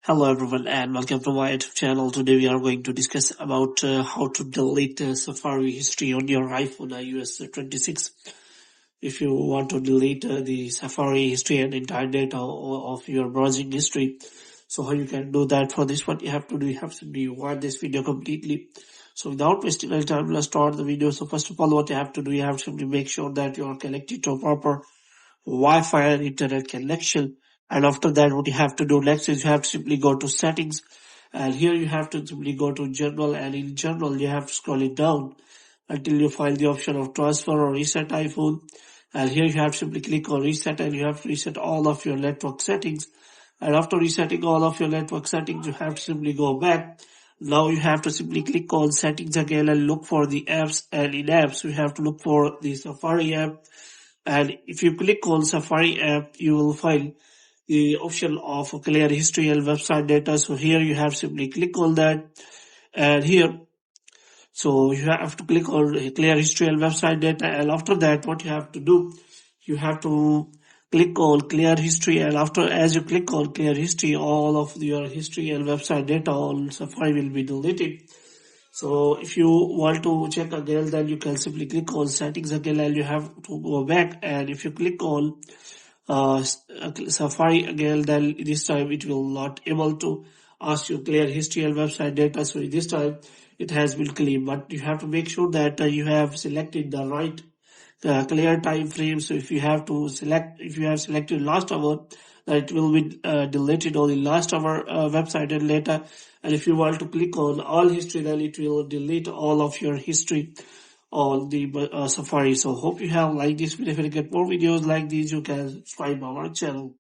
Hello everyone and welcome to my YouTube channel. Today we are going to discuss about how to delete Safari history on your iPhone iOS 26. If you want to delete the Safari history and entire data of your browsing history, so how you can do that? For this, what you have to do, you have to watch this video completely. So without wasting any time, let's start the video. So first of all, what you have to do, you have to simply make sure that you are connected to a proper Wi-Fi and internet connection. And after that, what you have to do next is you have to simply go to settings, and here you have to simply go to general, and in general you have to scroll it down until you find the option of transfer or reset iPhone. And here you have to simply click on reset, and you have to reset all of your network settings. And after resetting all of your network settings, you have to simply go back. Now you have to simply click on settings again and look for the apps, and in apps you have to look for the Safari app. And if you click on Safari app, you will find the option of clear history and website data. So here you have simply click on that, and here, so you have to click on clear history and website data. And after that, what you have to do, you have to click on clear history, and as you click on clear history, all of your history and website data on Safari will be deleted. So if you want to check again, then you can simply click on settings again, and you have to go back. And if you click on Safari again, then this time it will not able to ask you clear history and website data. So this time it has been clean, but you have to make sure that you have selected the right clear time frame. So if you have selected last hour, it will be deleted on the last hour website and data. And if you want to click on all history, then it will delete all of your history on the Safari. So hope you have liked this video. If you get more videos like these, you can subscribe our channel.